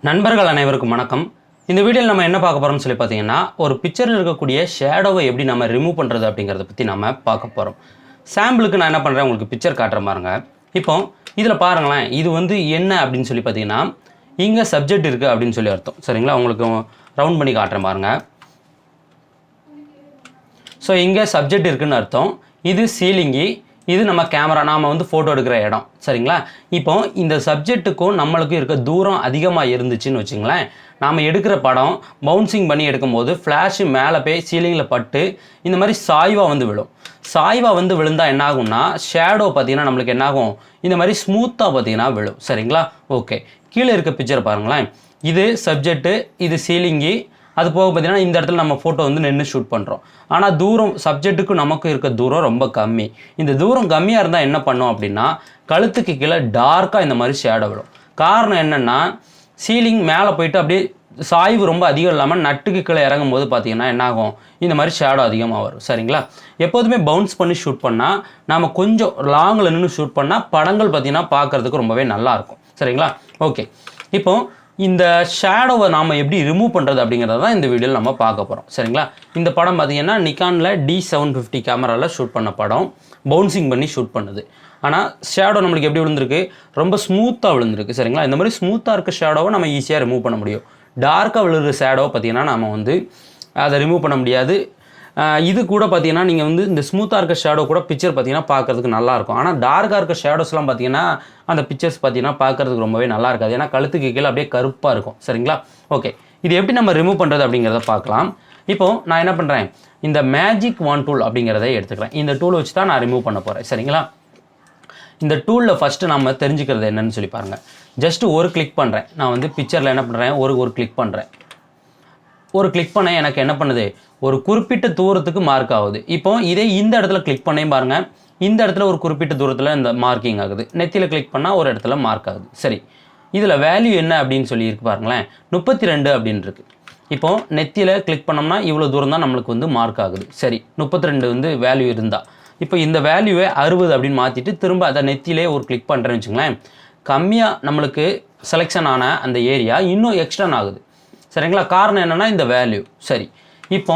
நண்பர்கள் அனைவருக்கும் வணக்கம். இந்த வீடியோவில் நம்ம என்ன பார்க்க போகிறோம்னு சொல்லி பார்த்தீங்கன்னா, ஒரு பிக்சரில் இருக்கக்கூடிய ஷேடோவை எப்படி நம்ம ரிமூவ் பண்ணுறது அப்படிங்கிறத பற்றி நம்ம பார்க்க போகிறோம். சாம்பிளுக்கு நான் என்ன பண்ணுறேன், உங்களுக்கு பிக்சர் காட்டுற பாருங்க. இப்போ இதில் பாருங்களேன், இது வந்து என்ன அப்படின்னு சொல்லி பார்த்தீங்கன்னா, இங்கே சப்ஜெக்ட் இருக்குது அப்படின்னு சொல்லி அர்த்தம். சரிங்களா, உங்களுக்கு ரவுண்ட் பண்ணி காட்டுறேன் பாருங்க. ஸோ இங்கே சப்ஜெக்ட் இருக்குதுன்னு அர்த்தம். இது சீலிங்கி, இது நம்ம கேமரா, நாம் வந்து ஃபோட்டோ எடுக்கிற இடம். சரிங்களா, இப்போ இந்த சப்ஜெக்ட்டுக்கும் நம்மளுக்கும் இருக்க தூரம் அதிகமாக இருந்துச்சுன்னு வச்சுங்களேன், நாம் எடுக்கிற படம் பவுன்சிங் பண்ணி எடுக்கும்போது ஃப்ளாஷு மேலே போய் சீலிங்கில் பட்டு இந்த மாதிரி சாய்வாக வந்து விழும். சாய்வாக வந்து விழுந்தால் என்ன ஆகும்னா, ஷேடோ பார்த்திங்கன்னா நம்மளுக்கு என்னாகும், இந்த மாதிரி ஸ்மூத்தாக பார்த்திங்கன்னா விழும். சரிங்களா, ஓகே. கீழே இருக்க பிக்சர் பாருங்களேன், இது சப்ஜெக்ட்டு, இது சீலிங்கி, அது போக பார்த்திங்கன்னா இந்த இடத்துல நம்ம ஃபோட்டோ வந்து நின்று ஷூட் பண்ணுறோம். ஆனால் தூரம் சப்ஜெக்ட்டுக்கும் நமக்கு இருக்க தூரம் ரொம்ப கம்மி. இந்த தூரம் கம்மியாக இருந்தால் என்ன பண்ணோம் அப்படின்னா, கழுத்துக்கு கீழே டார்க்காக இந்த மாதிரி ஷேடோ விடும். காரணம் என்னென்னா, சீலிங் மேலே போயிட்டு அப்படியே சாய்வு ரொம்ப அதிகம் இல்லாமல் நட்டுக்கு கீழே இறங்கும் போது பார்த்திங்கன்னா என்னாகும், இந்த மாதிரி ஷேடோ அதிகமாக வரும். சரிங்களா, எப்போதுமே பவுன்ஸ் பண்ணி ஷூட் பண்ணால், நாம் கொஞ்சம் லாங்கில் நின்று ஷூட் பண்ணால் படங்கள் பார்த்திங்கன்னா பார்க்குறதுக்கு ரொம்பவே நல்லாயிருக்கும். சரிங்களா, ஓகே. இப்போ இந்த ஷேடோவை நாம் எப்படி ரிமூவ் பண்ணுறது அப்படிங்கிறத தான் இந்த வீடியோவில் நம்ம பார்க்க போகிறோம். சரிங்களா, இந்த படம் பார்த்திங்கன்னா நிக்கானில் D750 கேமராவில் ஷூட் பண்ண படம், பவுன்சிங் பண்ணி ஷூட் பண்ணுது. ஆனால் ஷேடோ நம்மளுக்கு எப்படி விழுந்திருக்கு, ரொம்ப ஸ்மூத்தாக விழுந்திருக்கு. சரிங்களா, இந்த மாதிரி ஸ்மூத்தாக இருக்க ஷேடோவை நம்ம ஈஸியாக ரிமூவ் பண்ண முடியும். டார்க்காக விழுகிற ஷேடோவை பார்த்திங்கன்னா நம்ம வந்து அதை ரிமூவ் பண்ண முடியாது. இது கூட பார்த்திங்கன்னா நீங்கள் வந்து இந்த ஸ்மூத்தாக இருக்க ஷேடோ கூட பிக்சர் பார்த்திங்கன்னா பார்க்குறதுக்கு நல்லாயிருக்கும். ஆனால் டார்க்காக இருக்க ஷேடோஸ்லாம் பார்த்திங்கன்னா அந்த பிக்சர்ஸ் பார்த்திங்கன்னா பார்க்குறதுக்கு ரொம்பவே நல்லா இருக்காது. ஏன்னா கழுத்துக்கு கீழே அப்படியே கருப்பாக இருக்கும். சரிங்களா, ஓகே. இது எப்படி நம்ம ரிமூவ் பண்ணுறது அப்படிங்கிறத பார்க்கலாம். இப்போது நான் என்ன பண்ணுறேன், இந்த மேஜிக் வான் டூல் அப்படிங்கிறத எடுத்துக்கிறேன். இந்த டூல் வச்சு தான் நான் ரிமூவ் பண்ண போகிறேன். சரிங்களா, இந்த டூலில் ஃபஸ்ட்டு நம்ம தெரிஞ்சுக்கிறது என்னன்னு சொல்லி பாருங்கள். ஜஸ்ட்டு ஒரு கிளிக் பண்ணுறேன். நான் வந்து பிக்சரில் என்ன பண்ணுறேன், ஒரு கிளிக் பண்ணுறேன். ஒரு கிளிக் பண்ண எனக்கு என்ன பண்ணுது, ஒரு குறிப்பிட்ட தூரத்துக்கு மார்க் ஆகுது. இப்போ இதே இந்த இடத்துல கிளிக் பண்ணே பாருங்கள், இந்த இடத்துல ஒரு குறிப்பிட்ட தூரத்தில் இந்த மார்க்கிங் ஆகுது. நெத்தியில் கிளிக் பண்ணால் ஒரு இடத்துல மார்க் ஆகுது. சரி, இதில் வேல்யூ என்ன அப்படின்னு சொல்லி இருக்கு பாருங்களேன், 32 அப்படின்னு இருக்குது. இப்போது நெத்தியில் கிளிக் பண்ணோம்னா இவ்வளோ தூரம் தான் நம்மளுக்கு வந்து மார்க் ஆகுது. சரி, 32 வந்து வேல்யூ இருந்தால், இப்போ இந்த வேல்யூவை 60 அப்படின்னு மாற்றிட்டு திரும்ப அதை நெத்தியிலே ஒரு கிளிக் பண்ணுறேன்னு வச்சுங்களேன், கம்மியாக நம்மளுக்கு செலெக்ஷன் ஆன அந்த ஏரியா இன்னும் எக்ஸ்டன் ஆகுது. சரிங்களா, காரணம் என்னென்னா இந்த வேல்யூ. சரி, இப்போ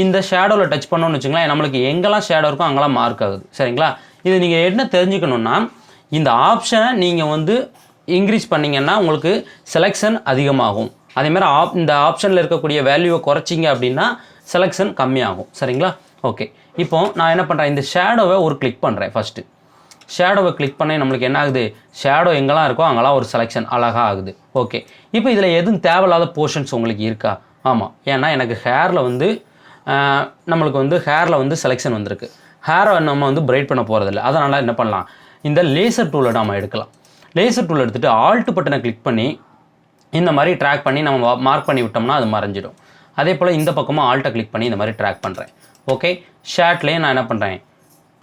இந்த ஷேடோவில் டச் பண்ணோன்னு வச்சுங்களேன், நம்மளுக்கு எங்கெல்லாம் ஷேடோ இருக்கோ அங்கெல்லாம் மார்க் ஆகுது. சரிங்களா, இது நீங்கள் என்ன தெரிஞ்சுக்கணுன்னா, இந்த ஆப்ஷனை நீங்கள் வந்து இன்க்ரீஸ் பண்ணிங்கன்னா உங்களுக்கு செலெக்ஷன் அதிகமாகும். அதேமாதிரி இந்த ஆப்ஷனில் இருக்கக்கூடிய வேல்யூவை குறைச்சிங்க அப்படின்னா செலெக்ஷன் கம்மியாகும். சரிங்களா, ஓகே. இப்போ நான் என்ன பண்ணுறேன், இந்த ஷேடோவை ஒரு கிளிக் பண்ணுறேன். ஃபஸ்ட்டு ஷேடோவை கிளிக் பண்ணி நம்மளுக்கு என்ன ஆகுது, ஷேடோ எங்கெல்லாம் இருக்கோ அங்கெல்லாம் ஒரு செலெக்ஷன் அழகாக ஆகுது. ஓகே, இப்போ இதில் எதுவும் தேவையில்லாத போர்ஷன்ஸ் உங்களுக்கு இருக்கா? ஆமாம், ஏன்னா எனக்கு ஹேரில் வந்து நம்மளுக்கு வந்து ஹேரில் வந்து செலெக்ஷன் வந்திருக்கு. ஹேரை நம்ம வந்து பிரைட் பண்ண போகிறதில்ல. அதனால் என்ன பண்ணலாம், இந்த லேசர் டூலை நம்ம எடுக்கலாம். லேசர் டூல் எடுத்துகிட்டு ஆல்ட் பட்டனை கிளிக் பண்ணி இந்த மாதிரி ட்ராக் பண்ணி நம்ம மார்க் பண்ணி விட்டோம்னா அது மறைஞ்சிடும். அதே போல் இந்த பக்கமும் ஆல்ட்டை கிளிக் பண்ணி இந்த மாதிரி ட்ராக் பண்ணுறேன். ஓகே, ஷேட்லேயே நான் என்ன பண்ணுறேன்,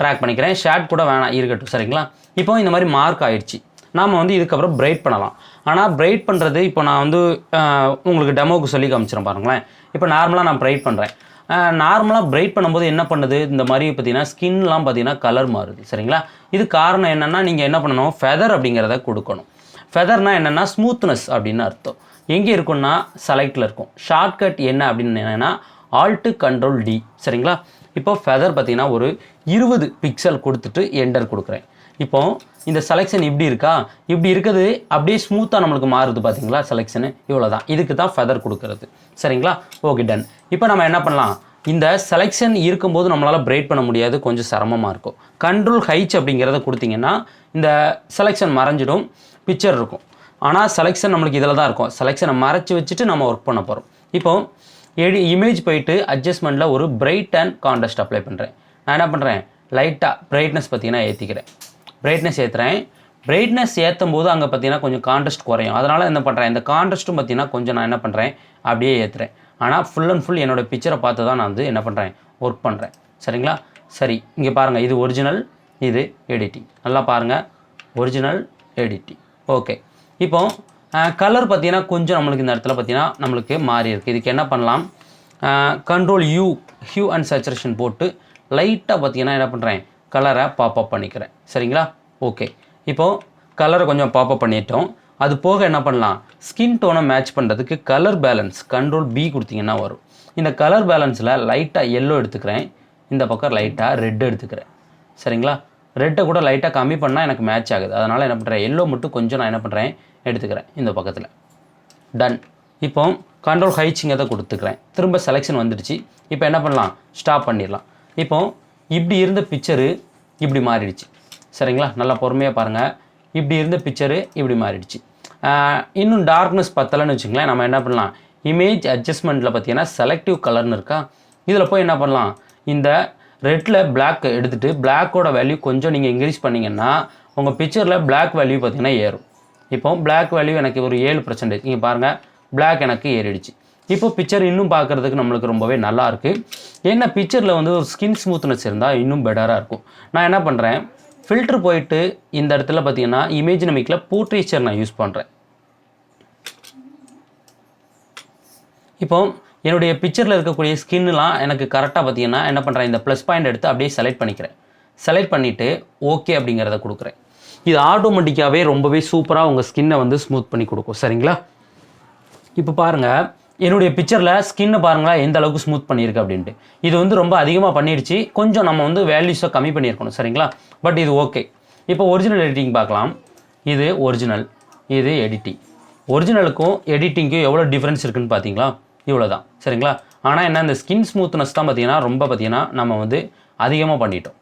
ட்ராக் பண்ணிக்கிறேன். ஷேட் கூட வேணாம், இருக்கட்டும். சரிங்களா, இப்போ இந்த மாதிரி மார்க் ஆகிடுச்சு. நாம் வந்து இதுக்கப்புறம் பிரைட் பண்ணலாம். ஆனால் பிரைட் பண்ணுறது இப்போ நான் வந்து உங்களுக்கு டெமோவுக்கு சொல்லி காமிச்சிடும் பாருங்களேன். இப்போ நார்மலாக நான் பிரைட் பண்ணுறேன். நார்மலாக பிரைட் பண்ணும்போது என்ன பண்ணுது, இந்த மாதிரி பார்த்திங்கன்னா ஸ்கின்லாம் பார்த்திங்கன்னா கலர் மாறுது. சரிங்களா, இது காரணம் என்னென்னா, நீங்கள் என்ன பண்ணணும், ஃபெதர் அப்படிங்கிறத கொடுக்கணும். ஃபெதர்னால் என்னென்னா ஸ்மூத்னஸ் அப்படின்னு அர்த்தம். எங்கே இருக்குன்னா செலக்டில் இருக்கும். ஷார்ட்கட் என்ன அப்படின்னு என்னென்னா ஆல்ட்டு கண்ட்ரோல் D. சரிங்களா, இப்போ ஃபெதர் பார்த்திங்கன்னா ஒரு 20 பிக்சல் கொடுத்துட்டு என்டர் கொடுக்குறேன். இப்போது இந்த செலெக்ஷன் இப்படி இருக்கா, இப்படி இருக்குது, அப்படியே ஸ்மூத்தாக நம்மளுக்கு மாறுது பார்த்திங்களா செலெக்ஷனு. இவ்வளோ தான், இதுக்கு தான் ஃபெதர் கொடுக்குறது. சரிங்களா, ஓகே, டன். இப்போ நம்ம என்ன பண்ணலாம், இந்த செலெக்ஷன் இருக்கும்போது நம்மளால் பிரைட் பண்ண முடியாது, கொஞ்சம் சிரமமாக இருக்கும். கண்ட்ரோல் H அப்படிங்கிறத கொடுத்திங்கன்னா இந்த செலெக்ஷன் மறைஞ்சிடும், பிக்சர் இருக்கும். ஆனால் செலெக்ஷன் நம்மளுக்கு இதில் தான் இருக்கும். செலெக்ஷனை மறைச்சி வச்சுட்டு நம்ம ஒர்க் பண்ண போகிறோம். இப்போது இமேஜ் போயிட்டு அட்ஜஸ்ட்மெண்ட்டில் ஒரு பிரைட் அண்ட் கான்ட்ராஸ்ட் அப்ளை பண்ணுறேன். நான் என்ன பண்ணுறேன், லைட்டாக பிரைட்னஸ் பார்த்திங்கன்னா ஏற்றிக்கிறேன். பிரைட்னஸ் ஏற்றுறேன். பிரைட்னஸ் ஏற்றும் போது அங்கே பார்த்திங்கன்னா கொஞ்சம் கான்ட்ராஸ்ட் குறையும். அதனால் என்ன பண்ணுறேன், இந்த கான்ட்ராஸ்ட்டும் பார்த்திங்கன்னா கொஞ்சம் நான் என்ன பண்ணுறேன், அப்படியே ஏற்றுறேன். ஆனால் ஃபுல் அண்ட் ஃபுல் என்னோடய பிக்சரை பார்த்து தான் நான் வந்து என்ன பண்ணுறேன், ஒர்க் பண்ணுறேன். சரிங்களா, சரி, இங்கே பாருங்கள், இது ஒரிஜினல், இது எடிட்டிங். நல்லா பாருங்கள், ஒரிஜினல், எடிட்டிங். ஓகே, இப்போது கலர் பார்த்திங்கன்னா கொஞ்சம் நம்மளுக்கு இந்த இடத்துல பார்த்திங்கன்னா நம்மளுக்கு மாறி இருக்குது. இதுக்கு என்ன பண்ணலாம், கண்ட்ரோல் ஹியூ அண்ட் சேச்சுரேஷன் போட்டு லைட்டாக பார்த்திங்கன்னா என்ன பண்ணுறேன், கலரை பாப்அப் பண்ணிக்கிறேன். சரிங்களா, ஓகே. இப்போது கலரை கொஞ்சம் பாப்அப் பண்ணிட்டோம். அது போக என்ன பண்ணலாம், ஸ்கின் டோனை மேட்ச் பண்ணுறதுக்கு கலர் பேலன்ஸ் கண்ட்ரோல் பி கொடுத்தீங்கன்னா வரும். இந்த கலர் பேலன்ஸில் லைட்டாக எல்லோ எடுத்துக்கிறேன், இந்த பக்கம் லைட்டாக ரெட் எடுத்துக்கிறேன். சரிங்களா, ரெட்டை கூட லைட்டாக கம்மி பண்ணால் எனக்கு மேட்ச் ஆகுது. அதனால் என்ன பண்ணுறேன், எல்லோ மட்டும் கொஞ்சம் நான் என்ன பண்ணுறேன் எடுத்துக்கிறேன் இந்த பக்கத்தில். டன். இப்போ கண்ட்ரோல் ஹைச்சிங்கதை கொடுத்துக்கிறேன். திரும்ப செலெக்ஷன் வந்துடுச்சு. இப்போ என்ன பண்ணலாம், ஸ்டாப் பண்ணிடலாம். இப்போ இப்படி இருந்த பிக்சரு இப்படி மாறிடுச்சு. சரிங்களா, நல்லா பொறுமையாக பாருங்கள். இப்படி இருந்த பிக்சரு இப்படி மாறிடுச்சு. இன்னும் டார்க்னஸ் பத்தலைன்னு வச்சுங்களேன், நம்ம என்ன பண்ணலாம், இமேஜ் அட்ஜஸ்ட்மெண்ட்டில் பார்த்தீங்கன்னா செலக்டிவ் கலர்னு இருக்கா, இதில் போய் என்ன பண்ணலாம், இந்த ரெட்டில் பிளாக் எடுத்துகிட்டு பிளாக்கோட வேல்யூ கொஞ்சம் நீங்கள் இன்க்ரீஸ் பண்ணிங்கன்னா உங்கள் பிக்சரில் பிளாக் வேல்யூ பார்த்தீங்கன்னா ஏறும். இப்போ பிளாக் வேல்யூ எனக்கு ஒரு 7%. நீங்கள் பாருங்கள், பிளாக் எனக்கு ஏறிடுச்சு. இப்போ பிக்சர் இன்னும் பார்க்குறதுக்கு நம்மளுக்கு ரொம்பவே நல்லாயிருக்கு. ஏன்னா பிக்சரில் வந்து ஒரு ஸ்கின் ஸ்மூத்னஸ் இருந்தால் இன்னும் பெட்டராக இருக்கும். நான் என்ன பண்ணுறேன், ஃபில்ட்ரு போயிட்டு இந்த இடத்துல பார்த்தீங்கன்னா இமேஜ் நமிக்கில் போர்ட்ரேச்சர் நான் யூஸ் பண்ணுறேன். இப்போ என்னுடைய பிக்சரில் இருக்கக்கூடிய ஸ்கின்லாம் எனக்கு கரெக்டாக பார்த்தீங்கன்னா என்ன பண்ணுறேன், இந்த ப்ளஸ் பாயிண்ட் எடுத்து அப்படியே செலக்ட் பண்ணிக்கிறேன். செலக்ட் பண்ணிவிட்டு ஓகே அப்படிங்கிறத கொடுக்குறேன். இது ஆட்டோமேட்டிக்காகவே ரொம்பவே சூப்பராக உங்கள் ஸ்கின்னை வந்து ஸ்மூத் பண்ணி கொடுக்கும். சரிங்களா, இப்போ பாருங்கள் என்னுடைய பிக்சரில் ஸ்கின்னை பாருங்களேன் எந்த அளவுக்கு ஸ்மூத் பண்ணியிருக்கு அப்படின்ட்டு. இது வந்து ரொம்ப அதிகமாக பண்ணிடுச்சு, கொஞ்சம் நம்ம வந்து வேல்யூஸை கம்மி பண்ணியிருக்கணும். சரிங்களா, பட் இது ஓகே. இப்போ ஒரிஜினல் எடிட்டிங் பார்க்கலாம். இது ஒரிஜினல், இது எடிட்டிங். ஒரிஜினலுக்கும் எடிட்டிங்க்கும் எவ்வளோ டிஃப்ரென்ஸ் இருக்குதுன்னு பார்த்தீங்களா, இவ்வளோ தான். சரிங்களா, ஆனால் என்ன இந்த ஸ்கின் ஸ்மூத்னஸ் தான் பார்த்தீங்கன்னா ரொம்ப பார்த்தீங்கன்னா நம்ம வந்து அதிகமாக பண்ணிட்டோம்.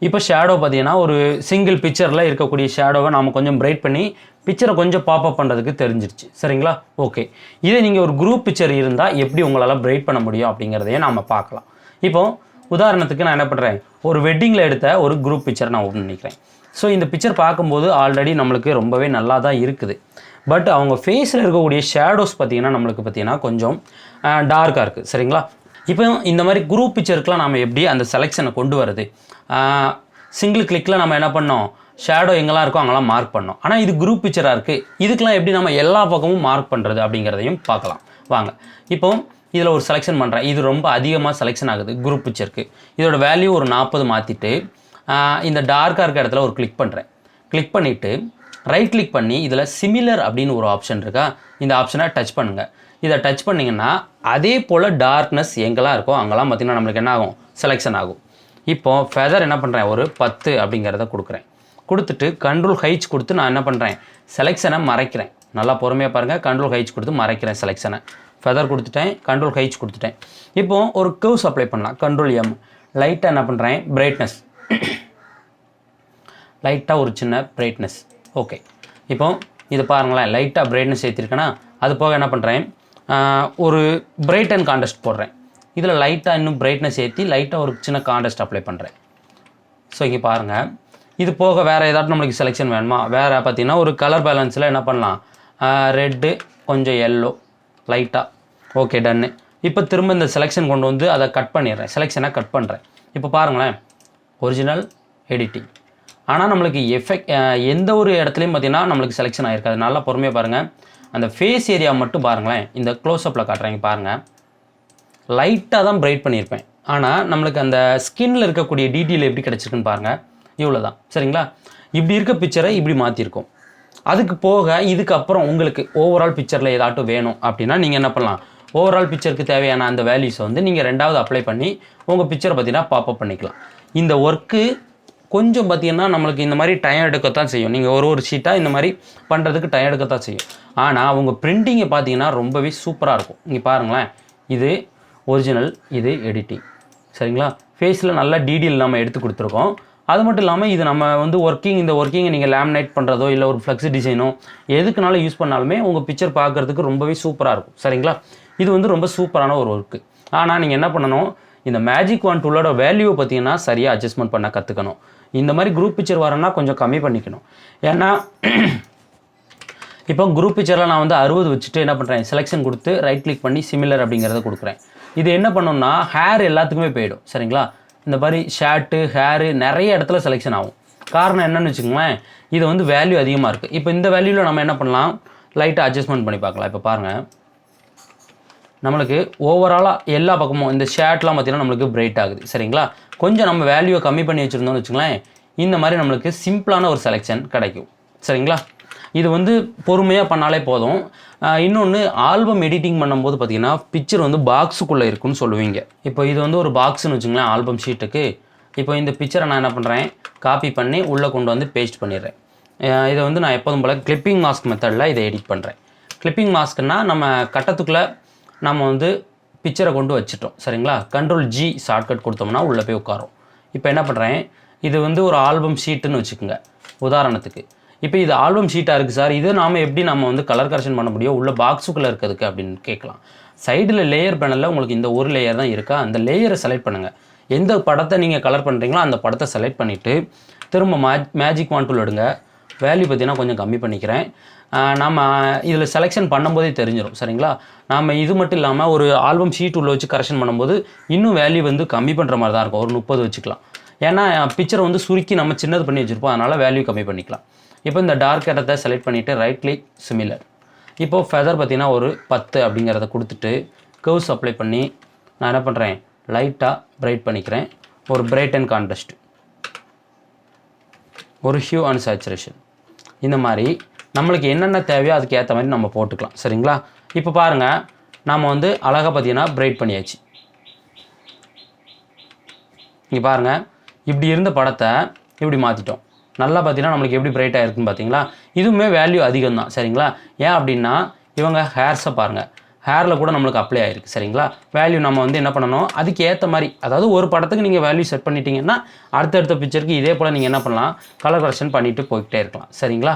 இப்போ ஷேடோ பார்த்தீங்கன்னா ஒரு சிங்கிள் பிக்சரில் இருக்கக்கூடிய ஷேடோவை நாம் கொஞ்சம் பிரைட் பண்ணி பிக்சரை கொஞ்சம் பாப்அப் பண்ணுறதுக்கு தெரிஞ்சிருச்சு. சரிங்களா, ஓகே. இதே நீங்கள் ஒரு குரூப் பிக்சர் இருந்தால் எப்படி உங்களால் பிரைட் பண்ண முடியும் அப்படிங்கிறதையும் நாம் பார்க்கலாம். இப்போது உதாரணத்துக்கு நான் என்ன பண்ணுறேன், ஒரு வெட்டிங்கில் எடுத்த ஒரு குரூப் பிக்சர் நான் ஓப்பன் பண்ணிக்கிறேன். ஸோ இந்த பிக்சர் பார்க்கும்போது ஆல்ரெடி நம்மளுக்கு ரொம்பவே நல்லா தான் இருக்குது. பட் அவங்க ஃபேஸில் இருக்கக்கூடிய ஷேடோஸ் பார்த்திங்கன்னா நம்மளுக்கு பார்த்திங்கன்னா கொஞ்சம் டார்க்காக இருக்குது. சரிங்களா, இப்போ இந்த மாதிரி குரூப் பிக்சருக்குலாம் நம்ம எப்படி அந்த செலெக்ஷனை கொண்டு வரது, சிங்கிள் கிளிக்கில் நம்ம என்ன பண்ணோம், ஷேடோ எங்கெல்லாம் இருக்கோ அங்கெல்லாம் மார்க் பண்ணோம். ஆனால் இது குரூப் பிக்சராக இருக்குது, இதுக்கெலாம் எப்படி நம்ம எல்லா பக்கமும் மார்க் பண்ணுறது அப்படிங்கிறதையும் பார்க்கலாம் வாங்க. இப்போ இதில் ஒரு செலெக்ஷன் பண்ணுறேன். இது ரொம்ப அதிகமாக செலெக்ஷன் ஆகுது குரூப் பிக்சருக்கு. இதோட வேல்யூ ஒரு 40 மாற்றிட்டு இந்த டார்க்காக இருக்க இடத்துல ஒரு கிளிக் பண்ணுறேன். கிளிக் பண்ணிவிட்டு ரைட் கிளிக் பண்ணி இதில் சிமிலர் அப்படின்னு ஒரு ஆப்ஷன் இருக்கா, இந்த ஆப்ஷனை டச் பண்ணுங்கள். இதை டச் பண்ணிங்கன்னா அதே போல் டார்க்னஸ் எங்கெல்லாம் இருக்கோ அங்கெல்லாம் பார்த்திங்கன்னா நம்மளுக்கு என்ன ஆகும், செலெக்ஷன் ஆகும். இப்போது ஃபெதர் என்ன பண்ணுறேன், ஒரு 10 அப்படிங்கிறத கொடுக்குறேன். கொடுத்துட்டு கண்ட்ரோல் ஹைச் கொடுத்து நான் என்ன பண்ணுறேன், செலெக்ஷனை மறைக்கிறேன். நல்லா பொறுமையாக பாருங்கள், கண்ட்ரோல் ஹைச் கொடுத்து மறைக்கிறேன் செலெக்ஷனை. ஃபெதர் கொடுத்துட்டேன், கண்ட்ரோல் ஹைச் கொடுத்துட்டேன். இப்போது ஒரு கர்வ்ஸ் அப்ளை பண்ணலாம். கண்ட்ரோல் எம், லைட்டாக என்ன பண்ணுறேன், பிரைட்னஸ் லைட்டாக ஒரு சின்ன பிரைட்னஸ். ஓகே, இப்போ இது பாருங்களேன், லைட்டாக பிரைட்னஸ் ஏற்றிருக்கேன்னா அது போக என்ன பண்ணுறேன், ஒரு பிரைட் அண்ட் கான்ட்ராஸ்ட் போடுறேன். இதில் லைட்டாக இன்னும் பிரைட்னஸ் ஏற்றி லைட்டாக ஒரு சின்ன கான்ட்ராஸ்ட் அப்ளை பண்ணுறேன். ஸோ இங்கே பாருங்கள், இது போக வேறு ஏதாட்டும் நம்மளுக்கு செலெக்ஷன் வேணுமா, வேறு பார்த்திங்கன்னா ஒரு கலர் பேலன்ஸில் என்ன பண்ணலாம், ரெட்டு கொஞ்சம் எல்லோ லைட்டாக. ஓகே, டன்னு. இப்போ திரும்ப இந்த செலெக்ஷன் கொண்டு வந்து அதை கட் பண்ணிடுறேன், செலெக்ஷனை கட் பண்ணுறேன். இப்போ பாருங்களேன், ஒரிஜினல் எடிட்டிங். ஆனால் நம்மளுக்கு எஃபெக்ட் எந்த ஒரு இடத்துலையும் பார்த்திங்கன்னா நம்மளுக்கு செலெக்ஷன் ஆகிருக்காது. நல்லா பொறுமையாக பாருங்கள், அந்த ஃபேஸ் ஏரியா மட்டும் பாருங்களேன். இந்த க்ளோஸ்அப்பில் காட்டுறேங்க பாருங்கள், லைட்டாக தான் பிரைட் பண்ணியிருப்பேன். ஆனால் நம்மளுக்கு அந்த ஸ்கின்னில் இருக்கக்கூடிய டீட்டெயில் எப்படி கிடச்சிருக்குன்னு பாருங்கள், இவ்வளோ தான். சரிங்களா, இப்படி இருக்க பிக்சரை இப்படி மாற்றிருக்கோம். அதுக்கு போக இதுக்கப்புறம் உங்களுக்கு ஓவரால் பிக்சரில் ஏதாட்டும் வேணும் அப்படின்னா நீங்கள் என்ன பண்ணலாம், ஓவரால் பிக்சருக்கு தேவையான அந்த வேல்யூஸை வந்து நீங்கள் ரெண்டாவது அப்ளை பண்ணி உங்கள் பிக்சரை பார்த்தீங்கன்னா பாப்அப் பண்ணிக்கலாம். இந்த ஒர்க்கு கொஞ்சம் பார்த்திங்கன்னா நம்மளுக்கு இந்த மாதிரி டைம் எடுக்கத்தான் செய்யும். நீங்கள் ஒரு ஷீட்டாக இந்த மாதிரி பண்ணுறதுக்கு டைம் எடுக்கத்தான் செய்யும். ஆனால் அவங்க பிரிண்டிங்கை பார்த்தீங்கன்னா ரொம்பவே சூப்பராக இருக்கும். இங்கே பாருங்களேன், இது ஒரிஜினல், இது எடிட்டிங். சரிங்களா, ஃபேஸில் நல்ல டீட்டெயில் நம்ம எடுத்து கொடுத்துருக்கோம். அது மட்டும் இல்லாமல் இது நம்ம வந்து இந்த ஒர்க்கிங்கை நீங்கள் லேமினேட் பண்ணுறதோ இல்லை ஒரு ஃப்ளெக்ஸ் டிசைனோ எதுக்குனாலும் யூஸ் பண்ணாலுமே உங்கள் பிக்சர் பார்க்குறதுக்கு ரொம்பவே சூப்பராக இருக்கும். சரிங்களா, இது வந்து ரொம்ப சூப்பரான ஒரு ஒர்க்கு. ஆனால் நீங்கள் என்ன பண்ணணும், இந்த மேஜிக் வான் டூலோட வேல்யூவை பார்த்தீங்கன்னா சரியாக அட்ஜஸ்ட்மெண்ட் பண்ண கற்றுக்கணும். இந்த மாதிரி குரூப் பிக்சர் வரேன்னா கொஞ்சம் கம்மி பண்ணிக்கணும். ஏன்னா இப்போ குரூப் பிக்சரில் நான் வந்து 60 வச்சுட்டு என்ன பண்ணுறேன், செலெக்ஷன் கொடுத்து ரைட் கிளிக் பண்ணி சிமிலர் அப்படிங்கிறத கொடுக்குறேன். இது என்ன பண்ணணும்னா ஹேர் எல்லாத்துக்குமே போயிடும். சரிங்களா, இந்த மாதிரி ஷர்ட்டு ஹேரு நிறைய இடத்துல செலெக்ஷன் ஆகும். காரணம் என்னென்னு வச்சுக்கோங்களேன், இது வந்து வேல்யூ அதிகமாக இருக்குது. இப்போ இந்த வேல்யூவில் நம்ம என்ன பண்ணலாம், லைட்டாக அட்ஜஸ்ட்மெண்ட் பண்ணி பார்க்கலாம். இப்போ பாருங்கள், நம்மளுக்கு ஓவராலாக எல்லா பக்கமும் இந்த ஷர்ட்லாம் பார்த்திங்கன்னா நம்மளுக்கு பிரைட் ஆகுது. சரிங்களா, கொஞ்சம் நம்ம வேல்யூவை கம்மி பண்ணி வச்சுருந்தோம்னு வச்சுங்களேன், இந்த மாதிரி நம்மளுக்கு சிம்பிளான ஒரு செலெக்ஷன் கிடைக்கும். சரிங்களா, இது வந்து பொறுமையாக பண்ணாலே போதும். இன்னொன்று ஆல்பம் எடிட்டிங் பண்ணும்போது பார்த்தீங்கன்னா பிக்சர் வந்து பாக்ஸுக்குள்ளே இருக்குன்னு சொல்லுவீங்க. இப்போ இது வந்து ஒரு பாக்ஸ்னு வச்சுங்களேன் ஆல்பம் ஷீட்டுக்கு. இப்போ இந்த பிக்சரை நான் என்ன பண்ணுறேன், காப்பி பண்ணி உள்ளே கொண்டு வந்து பேஸ்ட் பண்ணிடுறேன். இதை வந்து நான் எப்போதும் போல் கிளிப்பிங் மாஸ்க் மெத்தடில் இதை எடிட் பண்ணுறேன். கிளிப்பிங் மாஸ்க்குனால் நம்ம கட்டத்துக்குள்ளே நம்ம வந்து பிக்சரை கொண்டு வச்சுட்டோம் சரிங்களா. Ctrl+G ஷார்ட்கட் கொடுத்தோம்னா உள்ளே போய் உட்காரும். இப்போ என்ன பண்ணுறேன், இது வந்து ஒரு ஆல்பம் ஷீட்டுன்னு வச்சுக்கோங்க உதாரணத்துக்கு. இப்போ இது ஆல்பம் ஷீட்டாக இருக்குது சார், இது எப்படி நம்ம வந்து கலர் கரெக்ஷன் பண்ண முடியும் உள்ள பாக்ஸுக்குள்ளே இருக்கிறதுக்கு அப்படின்னு கேட்கலாம். சைடில் லேயர் பேனலில் உங்களுக்கு இந்த ஒரு லேயர் தான் இருக்கா, அந்த லேயரை செலக்ட் பண்ணுங்கள். எந்த படத்தை நீங்கள் கலர் பண்ணுறீங்களோ அந்த படத்தை செலக்ட் பண்ணிவிட்டு திரும்ப மேஜிக் வான் டூல் எடுங்க. வேல்யூ பார்த்தீங்கன்னா கொஞ்சம் கம்மி பண்ணிக்கிறேன். நம்ம இதில் செலெக்ஷன் பண்ணும்போதே தெரிஞ்சிடும் சரிங்களா. நம்ம இது மட்டும் இல்லாமல் ஒரு ஆல்பம் ஷீட் உள்ள வச்சு கரெக்ஷன் பண்ணும்போது இன்னும் வேல்யூ வந்து கம்மி பண்ணுற மாதிரி தான் இருக்கும். ஒரு 30 வச்சுக்கலாம். ஏன்னா பிக்சரை வந்து சுருக்கி நம்ம சின்னது பண்ணி வச்சுருப்போம், அதனால் வேல்யூ கம்மி பண்ணிக்கலாம். இப்போ இந்த டார்க் இடத்தை செலக்ட் பண்ணிவிட்டு ரைட் கிளிக் சிமிலர். இப்போது ஃபெதர் பார்த்திங்கன்னா ஒரு 10 அப்படிங்கிறத கொடுத்துட்டு கர்வ்ஸ் அப்ளை பண்ணி நான் என்ன பண்ணுறேன், லைட்டாக பிரைட் பண்ணிக்கிறேன். ஒரு பிரைட் அண்ட் கான்ட்ராஸ்ட், ஒரு ஹியூ அண்ட் சேச்சுரேஷன். இந்த மாதிரி நம்மளுக்கு என்னென்ன தேவையோ அதுக்கு ஏற்ற மாதிரி நம்ம போட்டுக்கலாம் சரிங்களா. இப்போ பாருங்கள், நாம் வந்து அழகாக பார்த்தீங்கன்னா பிரைட் பண்ணியாச்சு. இங்கே பாருங்கள், இப்படி இருந்த படத்தை இப்படி மாற்றிட்டோம். நல்லா பார்த்தீங்கன்னா நம்மளுக்கு எப்படி பிரைட்டாக இருக்குன்னு பார்த்தீங்களா. இதுவுமே வேல்யூ அதிகம் தான் சரிங்களா. ஏன் அப்படின்னா இவங்க ஹேர்ஸை பாருங்கள், ஹேரில் கூட நம்மளுக்கு அப்ளை ஆகிருக்கு சரிங்களா. வேல்யூ நம்ம வந்து என்ன பண்ணணும், அதுக்கு ஏற்ற மாதிரி, அதாவது ஒரு படத்துக்கு நீங்கள் வேல்யூ செட் பண்ணிட்டீங்கன்னா அடுத்தடுத்த பிக்சருக்கு இதே போல் நீங்கள் என்ன பண்ணலாம், கலர் கரெக்ஷன் பண்ணிவிட்டு போய்கிட்டே இருக்கலாம் சரிங்களா.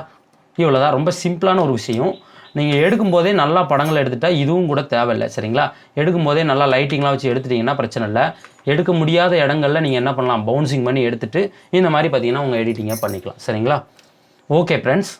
இவ்வளோதான், ரொம்ப சிம்பிளான ஒரு விஷயம். நீங்கள் எடுக்கும்போதே நல்லா படங்கள் எடுத்துட்டால் இதுவும் கூட தேவையில்லை சரிங்களா. எடுக்கும்போதே நல்லா லைட்டிங்லாம் வச்சு எடுத்துட்டிங்கன்னா பிரச்சனை இல்லை. எடுக்க முடியாத இடங்களில் நீங்கள் என்ன பண்ணலாம், பவுன்சிங் பண்ணி எடுத்துகிட்டு இந்த மாதிரி பார்த்தீங்கன்னா உங்கள் எடிட்டிங்கை பண்ணிக்கலாம் சரிங்களா. Okay friends,